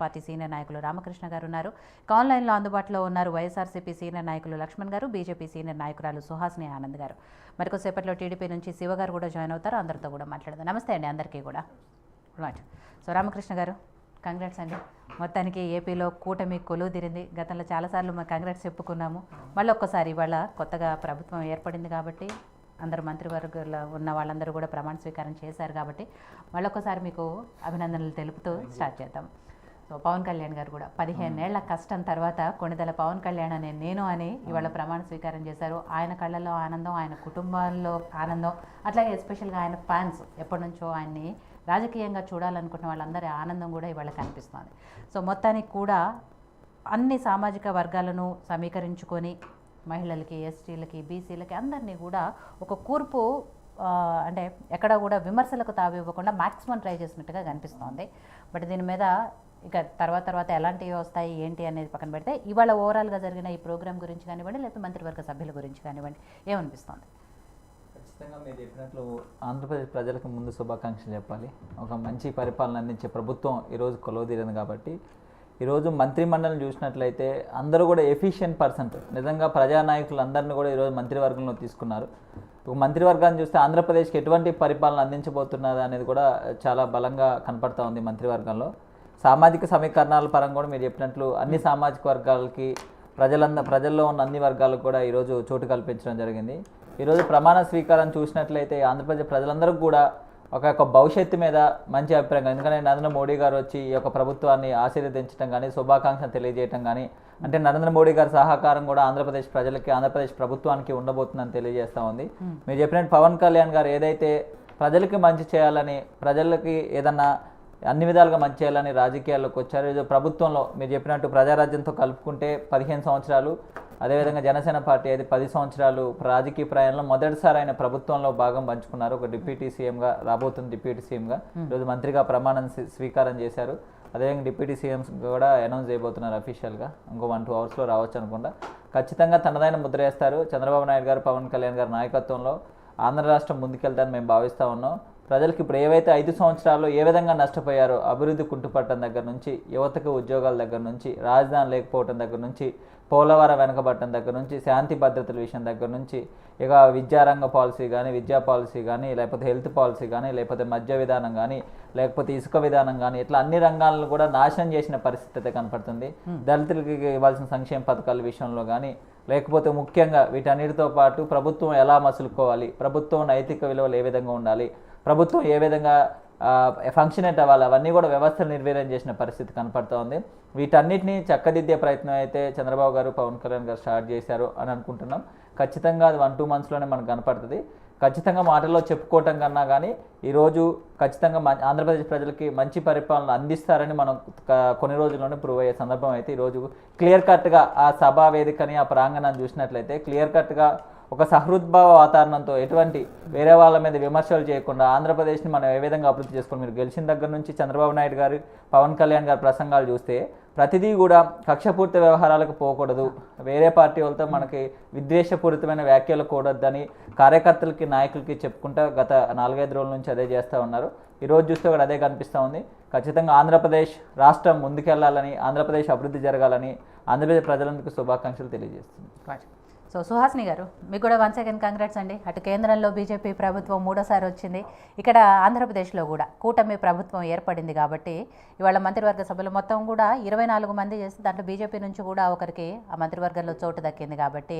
Party senior నాయకులు రామకృష్ణ గారు ఉన్నారు. ఆన్లైన్లో అందుబాటులో ఉన్నారు వైఎస్ఆర్సీపీ సీనియర్ నాయకులు లక్ష్మణ్ గారు, బీజేపీ సీనియర్ నాయకురాలు సుహాసిని ఆనంద్ గారు. మరికొద్దిసేపట్లో టీడీపీ నుంచి శివ గారు కూడా జాయిన్ అవుతారు. అందరితో కూడా మాట్లాడదాం. నమస్తే అండి అందరికీ కూడా. రైట్. సో రామకృష్ణ గారు, కంగ్రాట్స్ అండి. మొత్తానికి ఏపీలో కూటమి కొలువుదిరింది. గతంలో చాలాసార్లు మేము కంగ్రాట్స్ చెప్పుకున్నాము. మళ్ళీ ఒక్కసారి ఇవాళ కొత్తగా ప్రభుత్వం ఏర్పడింది కాబట్టి అందరు మంత్రివర్గంలో ఉన్న వాళ్ళందరూ కూడా ప్రమాణ స్వీకారం చేశారు కాబట్టి మళ్ళొకసారి మీకు అభినందనలు తెలుపుతూ స్టార్ట్ చేద్దాం. సో పవన్ కళ్యాణ్ గారు కూడా 15 ఏళ్ల కష్టం తర్వాత కొణిదెల పవన్ కళ్యాణ్ అనే నేను అని ఇవాళ ప్రమాణ స్వీకారం చేశారు. ఆయన కళ్ళల్లో ఆనందం, ఆయన కుటుంబాల్లో ఆనందం, అట్లాగే ఎస్పెషల్గా ఆయన ఫ్యాన్స్ ఎప్పటి నుంచో ఆయన్ని రాజకీయంగా చూడాలనుకున్న వాళ్ళందరి ఆనందం కూడా ఇవాళ కనిపిస్తుంది. సో మొత్తానికి కూడా అన్ని సామాజిక వర్గాలను సమీకరించుకొని మహిళలకి, ఎస్టీలకి, బీసీలకి అందరినీ కూడా ఒక కూర్పు అంటే ఎక్కడ కూడా విమర్శలకు తావివ్వకుండా మ్యాక్సిమం ట్రై చేసినట్టుగా కనిపిస్తోంది. బట్ దీని మీద ఇక తర్వాత ఎలాంటివి వస్తాయి ఏంటి అనేది పక్కన పెడితే ఇవాళ ఓవరాల్గా జరిగిన ఈ ప్రోగ్రామ్ గురించి కానివ్వండి, లేకపోతే మంత్రివర్గ సభ్యుల గురించి కానివ్వండి, ఏమనిపిస్తుంది? ఖచ్చితంగా మీరు చెప్పినట్లు ఆంధ్రప్రదేశ్ ప్రజలకు ముందు శుభాకాంక్షలు చెప్పాలి. ఒక మంచి పరిపాలన అందించే ప్రభుత్వం ఈరోజు కొలువుదీరింది కాబట్టి ఈరోజు మంత్రిమండలిని చూసినట్లయితే అందరూ కూడా ఎఫిషియెంట్ పర్సెంట్ నిజంగా ప్రజానాయకులు అందరినీ కూడా ఈరోజు మంత్రివర్గంలో తీసుకున్నారు. ఒక మంత్రివర్గాన్ని చూస్తే ఆంధ్రప్రదేశ్కి ఎటువంటి పరిపాలన అందించబోతున్నది అనేది కూడా చాలా బలంగా కనపడతా ఉంది. మంత్రివర్గంలో సామాజిక సమీకరణాల పరంగా కూడా మీరు చెప్పినట్లు అన్ని సామాజిక వర్గాలకి ప్రజల్లో ఉన్న అన్ని వర్గాలకు కూడా ఈరోజు చోటు కల్పించడం జరిగింది. ఈరోజు ప్రమాణ స్వీకారం చూసినట్లయితే ఆంధ్రప్రదేశ్ ప్రజలందరికీ కూడా ఒక భవిష్యత్తు మీద మంచి అభిప్రాయం. ఎందుకంటే నరేంద్ర మోడీ గారు వచ్చి ఈ యొక్క ప్రభుత్వాన్ని ఆశీర్వదించడం కానీ, శుభాకాంక్షలు తెలియజేయడం కానీ, అంటే నరేంద్ర మోడీ గారి సహకారం కూడా ఆంధ్రప్రదేశ్ ప్రజలకి, ఆంధ్రప్రదేశ్ ప్రభుత్వానికి ఉండబోతుందని తెలియజేస్తూ ఉంది. మీరు చెప్పినట్టు పవన్ కళ్యాణ్ గారు ఏదైతే ప్రజలకి మంచి చేయాలని, ప్రజలకి ఏదన్నా అన్ని విధాలుగా మంచి చేయాలని రాజకీయాల్లోకి వచ్చారు. ఇది ప్రభుత్వంలో మీరు చెప్పినట్టు ప్రజారాజ్యంతో కలుపుకుంటే 15 సంవత్సరాలు, అదేవిధంగా జనసేన పార్టీ అయితే 10 సంవత్సరాలు రాజకీయ ప్రయాణంలో మొదటిసారి ఆయన ప్రభుత్వంలో భాగం పంచుకున్నారు. ఒక డిప్యూటీ సీఎంగా రాబోతున్న డిప్యూటీ సీఎంగా ఈరోజు మంత్రిగా ప్రమాణం స్వీకారం చేశారు. అదేవిధంగా డిప్యూటీ సీఎంస్ కూడా అనౌన్స్ చేయబోతున్నారు అఫీషియల్గా. ఇంకో 1-2 అవర్స్లో రావచ్చు అనుకుంటా. ఖచ్చితంగా తనదైన ముద్ర వేస్తారు. చంద్రబాబు నాయుడు గారు, పవన్ కళ్యాణ్ గారి నాయకత్వంలో ఆంధ్ర రాష్ట్రం ముందుకెళ్తారని మేము భావిస్తూ ఉన్నాం. ప్రజలకు ఇప్పుడు ఏవైతే 5 సంవత్సరాల్లో ఏ విధంగా నష్టపోయారో, అభివృద్ధి కుంటుపట్టడం దగ్గర నుంచి, యువతకు ఉద్యోగాల దగ్గర నుంచి, రాజధాని లేకపోవడం దగ్గర నుంచి, పోలవరం వెనకబట్టడం దగ్గర నుంచి, శాంతి భద్రతల విషయం దగ్గర నుంచి, ఇక విద్యారంగ పాలసీ కానీ, విద్యా పాలసీ కానీ, లేకపోతే హెల్త్ పాలసీ కానీ, లేకపోతే మద్య విధానం కానీ, లేకపోతే ఇసుక విధానం కానీ, ఇట్లా అన్ని రంగాలను కూడా నాశనం చేసిన పరిస్థితి అయితే కనపడుతుంది. దళితులకి ఇవ్వాల్సిన సంక్షేమ పథకాల విషయంలో కానీ, లేకపోతే ముఖ్యంగా వీటన్నిటితో పాటు ప్రభుత్వం ఎలా మసులుకోవాలి, ప్రభుత్వం నైతిక విలువలు ఏ విధంగా ఉండాలి, ప్రభుత్వం ఏ విధంగా ఫంక్షనేట్ అవ్వాలి, అవన్నీ కూడా వ్యవస్థలు నిర్వీర్యం చేసిన పరిస్థితి కనపడుతూ ఉంది. వీటన్నిటిని చక్కదిద్దే ప్రయత్నం అయితే చంద్రబాబు గారు, పవన్ కళ్యాణ్ గారు స్టార్ట్ చేశారు అని అనుకుంటున్నాం. ఖచ్చితంగా అది 1-2 మంత్స్లోనే మనకు కనపడుతుంది. ఖచ్చితంగా మాటల్లో చెప్పుకోవటం కన్నా కానీ ఈరోజు ఖచ్చితంగా ఆంధ్రప్రదేశ్ ప్రజలకి మంచి పరిపాలన అందిస్తారని మనం కొన్ని రోజుల్లోనే ప్రూవ్ అయ్యే సందర్భం అయితే ఈరోజు క్లియర్ కట్గా ఆ సభా వేదికని, ఆ ప్రాంగణాన్ని చూసినట్లయితే క్లియర్ కట్గా ఒక సహృద్భావ వాతావరణంతో ఎటువంటి వేరే వాళ్ళ మీద విమర్శలు చేయకుండా ఆంధ్రప్రదేశ్ని మనం ఏ విధంగా అభివృద్ధి చేసుకోవాలి. మీరు గెలిచిన దగ్గర నుంచి చంద్రబాబు నాయుడు గారు, పవన్ కళ్యాణ్ గారి ప్రసంగాలు చూస్తే ప్రతిదీ కూడా కక్షపూరిత వ్యవహారాలకు పోకూడదు, వేరే పార్టీ వాళ్ళతో మనకి విద్వేషపూరితమైన వ్యాఖ్యలు కూడొద్దని కార్యకర్తలకి, నాయకులకి చెప్పుకుంటా గత 4-5 రోజుల నుంచి అదే చేస్తూ ఉన్నారు. ఈరోజు చూస్తే కూడా అదే కనిపిస్తూ ఉంది. ఖచ్చితంగా ఆంధ్రప్రదేశ్ రాష్ట్రం ముందుకెళ్లాలని, ఆంధ్రప్రదేశ్ అభివృద్ధి జరగాలని ఆంధ్రప్రదేశ్ ప్రజలందరికీ శుభాకాంక్షలు తెలియజేస్తుంది. సో సుహాసిని గారు, మీకు కూడా వన్స్ అగైన్ కంగ్రాట్స్ అండి. అటు కేంద్రంలో బీజేపీ ప్రభుత్వం 3వ వచ్చింది, ఇక్కడ ఆంధ్రప్రదేశ్లో కూడా కూటమి ప్రభుత్వం ఏర్పడింది కాబట్టి ఇవాళ మంత్రివర్గ సభ్యులు మొత్తం కూడా 24 మంది చేసి దాంట్లో బీజేపీ నుంచి కూడా ఒకరికి ఆ మంత్రివర్గంలో చోటు దక్కింది కాబట్టి